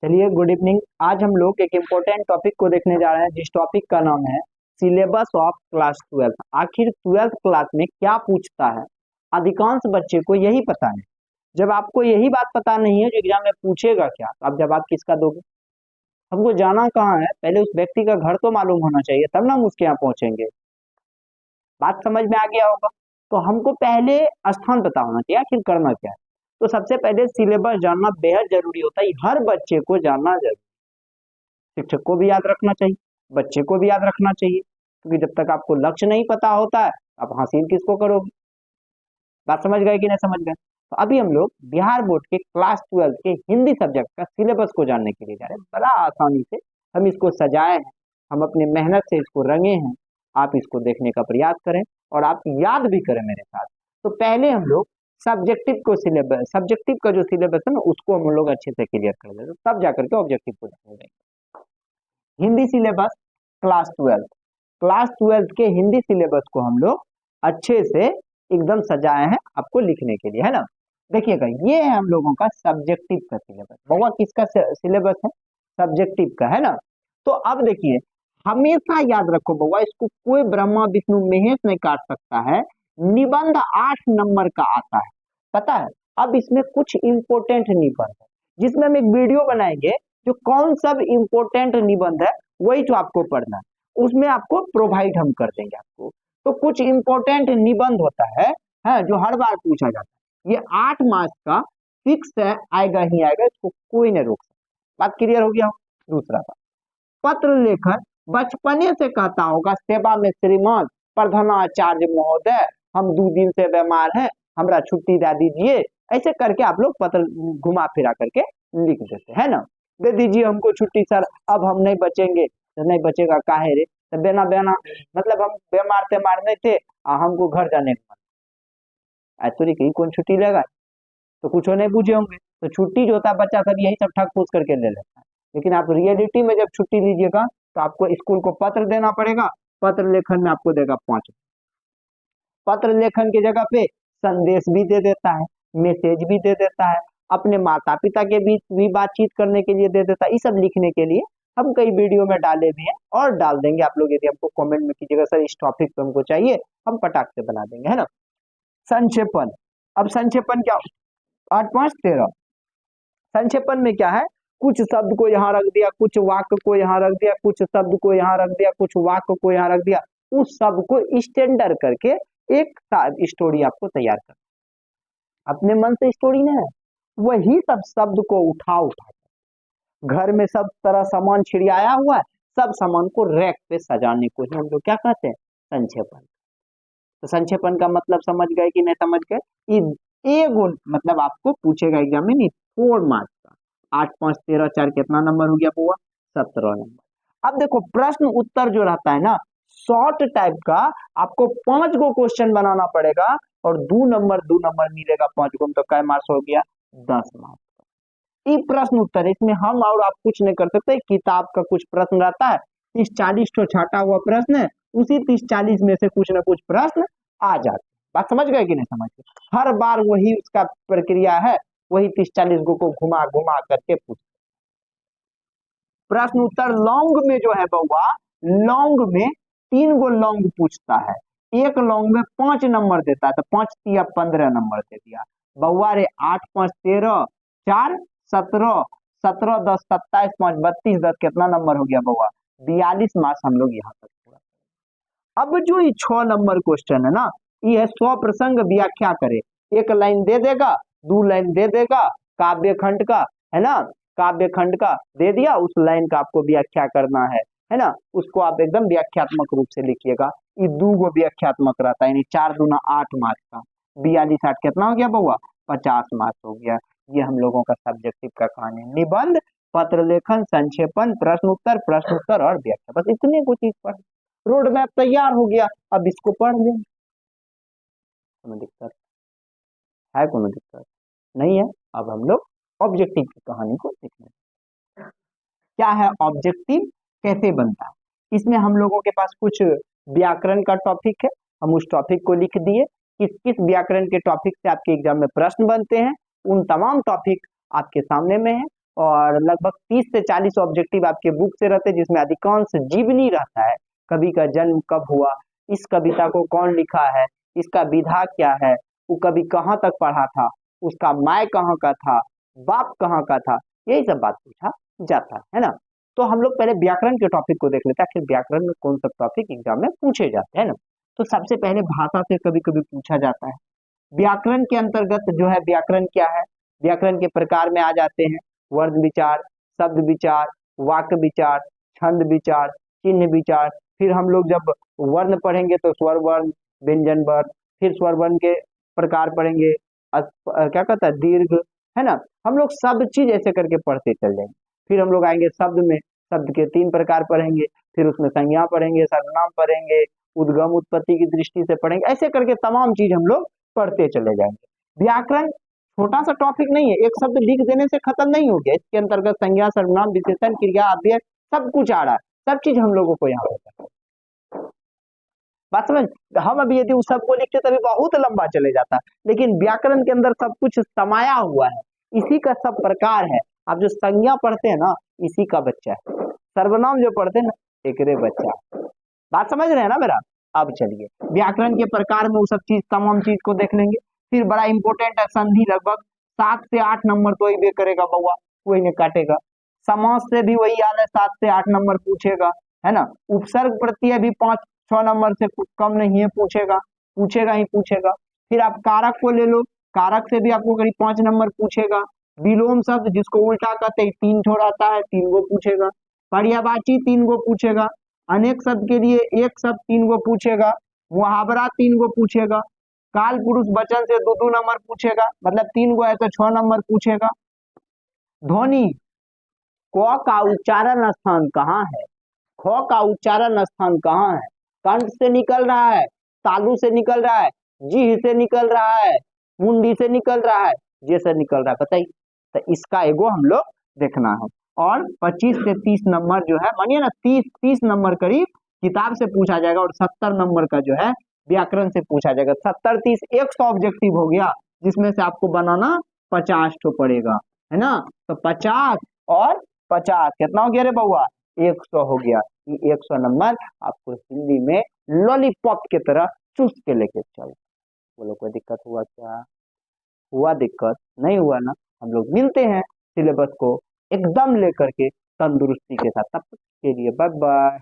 चलिए, good evening. आज हम लोग एक इम्पोर्टेंट टॉपिक को देखने जा रहे हैं, जिस टॉपिक का नाम है सिलेबस ऑफ क्लास 12। आखिर 12th क्लास में क्या पूछता है, अधिकांश बच्चे को यही पता है। जब आपको यही बात पता नहीं है जो एग्जाम में पूछेगा क्या, तो आप जवाब किसका दोगे? हमको जाना कहाँ है, पहले उस व्यक्ति का घर तो मालूम होना चाहिए, तब ना हम उसके यहाँ पहुंचेंगे। बात समझ में आ गया होगा। तो हमको पहले स्थान पता होना चाहिए, आखिर करना क्या है। तो सबसे पहले सिलेबस जानना बेहद जरूरी होता है, हर बच्चे को जानना जरूरी। शिक्षक को भी याद रखना चाहिए, बच्चे को भी याद रखना चाहिए, क्योंकि जब तक आपको लक्ष्य नहीं पता होता है, आप हासिल किसको करोगे? बात समझ गए कि नहीं समझ गए? तो अभी हम लोग बिहार बोर्ड के क्लास 12 के हिंदी सब्जेक्ट का सिलेबस को जानने के लिए जा रहे हैं। बड़ा आसानी से हम इसको सजाए हैं, हम अपनी मेहनत से इसको रंगे हैं। आप इसको देखने का प्रयास करें और आप याद भी करें मेरे साथ। तो पहले हम लोग सब्जेक्टिव का जो सिलेबस है ना, उसको हम लोग अच्छे से क्लियर कर देते, तब जाकर के ऑब्जेक्टिव को देखेंगे। हिंदी सिलेबस क्लास 12 के हिंदी सिलेबस को हम लोग अच्छे से एकदम सजाए हैं आपको लिखने के लिए, है ना। देखिएगा, ये है हम लोगों का सब्जेक्टिव का सिलेबस। बउआ किसका सिलेबस है? सब्जेक्टिव का, है ना। तो अब देखिए, हमेशा याद रखो बउआ, इसको कोई ब्रह्मा विष्णु महेश नहीं काट सकता है। निबंध 8 नंबर का आता है, पता है। अब इसमें कुछ इंपोर्टेंट निबंध है, जिसमें हम एक वीडियो बनाएंगे, जो कौन सब इंपोर्टेंट निबंध है वही तो आपको पढ़ना है, उसमें आपको प्रोवाइड हम कर देंगे आपको। तो कुछ इंपोर्टेंट निबंध होता है जो हर बार पूछा जाता है। ये 8 मार्क्स का फिक्स है, आएगा ही आएगा, इसको कोई नहीं रोक सकता। बात क्लियर हो गया? दूसरा बात, पत्र लेखन बचपने से कहता होगा, सेवा में श्रीमान प्रधानाचार्य महोदय, हम 2 दिन से बीमार हैं, हमरा छुट्टी दे दीजिए। ऐसे करके आप लोग पत्र घुमा फिरा करके लिख देते है ना। दे दीजिए हमको छुट्टी सर, अब हम नहीं बचेंगे। तो नहीं बचेगा काहे रे? तो बेना बेना मतलब हम बीमार ते मार नहीं थे, हमको घर जाने का मन। ऐसे कहीं कौन छुट्टी लेगा? तो कुछ नहीं पूछे होंगे। तो छुट्टी जो होता है, बच्चा सब यही सब ठग फूस करके ले लेता है। लेकिन आप रियलिटी में जब छुट्टी लीजिएगा, तो आपको स्कूल को पत्र देना पड़ेगा। पत्र लेखन में आपको देगा 5। पत्र लेखन की जगह पे संदेश भी दे देता है, मैसेज भी दे देता है, अपने माता पिता के बीच भी बातचीत करने के लिए दे देता है। ये सब लिखने के लिए हम कई वीडियो में डाले भी हैं और डाल देंगे। आप लोग यदि हमको कमेंट में कीजिएगा सर इस टॉपिक पे हमको चाहिए, हम पटाख से बना देंगे, है ना। संक्षेपण, अब संक्षेपण क्या? 8 5 13। संक्षेपण में क्या है? कुछ शब्द को यहाँ रख दिया, कुछ वाक्य को यहाँ रख दिया, कुछ शब्द को यहाँ रख दिया, कुछ वाक्य को यहाँ रख दिया। उस शब्द को स्टैंडर्ड करके एक स्टोरी आपको तैयार कर, अपने मन से स्टोरी ना है, वही सब शब्द को उठा उठा घर में सब तरह सामान छिड़ियाया हुआ है, सब सामान को रैक पे सजाने को ही हम लोग क्या कहते हैं? संक्षेपण। तो संक्षेपण का मतलब समझ गए कि नहीं समझ गए? एगो मतलब आपको पूछेगा एग्जाम में, नहीं 4 मार्क्स का। 8 5 13 4 कितना नंबर हो गया बुआ? 17 नंबर। अब देखो, प्रश्न उत्तर जो रहता है ना, शॉर्ट टाइप का, आपको 5 गो क्वेश्चन बनाना पड़ेगा और 2 नंबर मिलेगा 5 गो में। तो कै मार्क्स हो गया? 10 मार्क्स। ये प्रश्न उत्तर, इसमें हम और आप कुछ नहीं कर सकते। किताब का कुछ प्रश्न रहता है, 30 40 तो छाटा हुआ प्रश्न है, उसी 30 40 में से कुछ ना कुछ प्रश्न आ जाते। बात समझ गए कि नहीं समझ गए? हर बार वही उसका प्रक्रिया है, वही 30 40 गो को घुमा घुमा करके पूछ। प्रश्न उत्तर लॉन्ग में जो है बउआ, लॉन्ग में 3 गो लॉन्ग पूछता है। एक लॉन्ग में 5 नंबर देता है, तो 5 या 15 नंबर दे दिया बउआ रे। 8 5 13 4 17 17 10 27 5 32 10 कितना नंबर हो गया बउआ? 42 मार्क्स हम लोग यहाँ तक पूरा। अब जो ये 6 नंबर क्वेश्चन है ना, ये है स्वप्रसंग व्याख्या करे। एक लाइन दे देगा, 2 लाइन दे देगा काव्य खंड का, है ना। काव्य खंड का दे दिया, उस लाइन का आपको व्याख्या करना है ना। उसको आप एकदम व्याख्यात्मक रूप से लिखिएगा। ये 2 गो व्याख्यात्मक रहता है, यानी 4 दूना 8 मार्क्स का। 42 8 कितना हो गया बउआ? 50 मार्क्स हो गया। ये हम लोगों का सब्जेक्टिव का कहानी। निबंध, पत्र लेखन, संक्षेपण, प्रश्न उत्तर और व्याख्या, बस इतने को चीज पढ़, रोड मैप तैयार हो गया। अब इसको पढ़ लें, कोई दिक्कत है? कोई दिक्कत नहीं है। अब हम लोग ऑब्जेक्टिव की कहानी को सीखने। क्या है ऑब्जेक्टिव, कैसे बनता है? इसमें हम लोगों के पास कुछ व्याकरण का टॉपिक है, हम उस टॉपिक को लिख दिए। किस किस व्याकरण के टॉपिक से आपके एग्जाम में प्रश्न बनते हैं, उन तमाम टॉपिक आपके सामने में है। और लगभग 30 से 40 ऑब्जेक्टिव आपके बुक से रहते हैं, जिसमें अधिकांश जीवनी रहता है। कवि का जन्म कब हुआ, इस कविता को कौन लिखा है, इसका विधा क्या है, वो कवि कहाँ तक पढ़ा था, उसका माय कहाँ का था, बाप कहाँ का था, यही सब बात पूछा जाता है ना। तो हम लोग पहले व्याकरण के टॉपिक को देख लेते हैं, आखिर व्याकरण में कौन सा टॉपिक एग्जाम में पूछे जाते हैं ना। तो सबसे पहले भाषा से कभी कभी पूछा जाता है। व्याकरण के अंतर्गत जो है व्याकरण क्या है, व्याकरण के प्रकार में आ जाते हैं वर्ण विचार, शब्द विचार, वाक्य विचार, छंद विचार, चिन्ह विचार। फिर हम लोग जब वर्ण पढ़ेंगे तो स्वर वर्ण, व्यंजन वर्ण, फिर स्वर वर्ण के प्रकार पढ़ेंगे, क्या कहता है दीर्घ, है ना। हम लोग सब चीज ऐसे करके पढ़ते चल जाएंगे। फिर हम लोग आएंगे शब्द में, शब्द के 3 प्रकार पढ़ेंगे, फिर उसमें संज्ञा पढ़ेंगे, सर्वनाम पढ़ेंगे, उद्गम उत्पत्ति की दृष्टि से पढ़ेंगे, ऐसे करके तमाम चीज हम लोग पढ़ते चले जाएंगे। व्याकरण छोटा सा टॉपिक नहीं है, एक शब्द लिख देने से खत्म नहीं हो गया, इसके अंतर्गत संज्ञा, सर्वनाम, विशेषण, क्रिया, अव्यय सब कुछ आ रहा है, सब चीज हम लोगों को यहाँ पे बात समझ। हम अभी यदि उस सबको लिखते तभी बहुत लंबा चले जाता, लेकिन व्याकरण के अंदर सब कुछ समाया हुआ है, इसी का सब प्रकार है। आप जो संज्ञा पढ़ते हैं ना, इसी का बच्चा है, सर्वनाम जो पढ़ते हैं ना, एकरे बच्चा है। बात समझ रहे हैं ना मेरा। अब चलिए व्याकरण के प्रकार में वो सब चीज तमाम चीज को देख लेंगे। फिर बड़ा इंपॉर्टेंट है संधि, लगभग 7 से 8 नंबर तो ही बे करेगा बउआ, वही ने काटेगा। समास से भी वही हाल है, 7 से 8 नंबर पूछेगा, है ना। उपसर्ग प्रत्यय भी 5-6 नंबर से कम नहीं है, पूछेगा, पूछेगा ही पूछेगा। फिर आप कारक को ले लो, कारक से भी आपको करीब 5 नंबर पूछेगा। विलोम शब्द जिसको उल्टा कहते हैं 3 ठो रहता है, 3 गो पूछेगा। पर्यायवाची 3 गो पूछेगा। अनेक शब्द के लिए एक शब्द 3 गो पूछेगा। मुहावरा 3 गो पूछेगा। काल पुरुष वचन से 2-2 नंबर पूछेगा, मतलब 3 गो है तो 6 नंबर पूछेगा। ध्वनि, क का उच्चारण स्थान कहाँ है, ख का उच्चारण स्थान कहाँ है, कंठ से निकल रहा है, तालु से निकल रहा है, जीह से निकल रहा है, मुंडी से निकल रहा है, जैसे निकल रहा है, बताइए। तो इसका एगो हम लोग देखना है। और 25 से 30 नंबर जो है, मानिए ना 30 नंबर करीब किताब से पूछा जाएगा, और 70 नंबर का जो है व्याकरण से पूछा जाएगा। 70-30 100 ऑब्जेक्टिव हो गया, जिसमें से आपको बनाना 50 ठो पड़ेगा, है ना। तो 50 और 50 कितना हो गया रे बउआ, 100 हो गया। ये 100 नंबर आपको हिंदी में लॉलीपॉप की तरह चूस के लेके चल। बोलो कोई दिक्कत हुआ क्या, हुआ दिक्कत नहीं हुआ ना। हम लोग मिलते हैं सिलेबस को एकदम लेकर के तंदुरुस्ती के साथ, तब तक के लिए बाय बाय।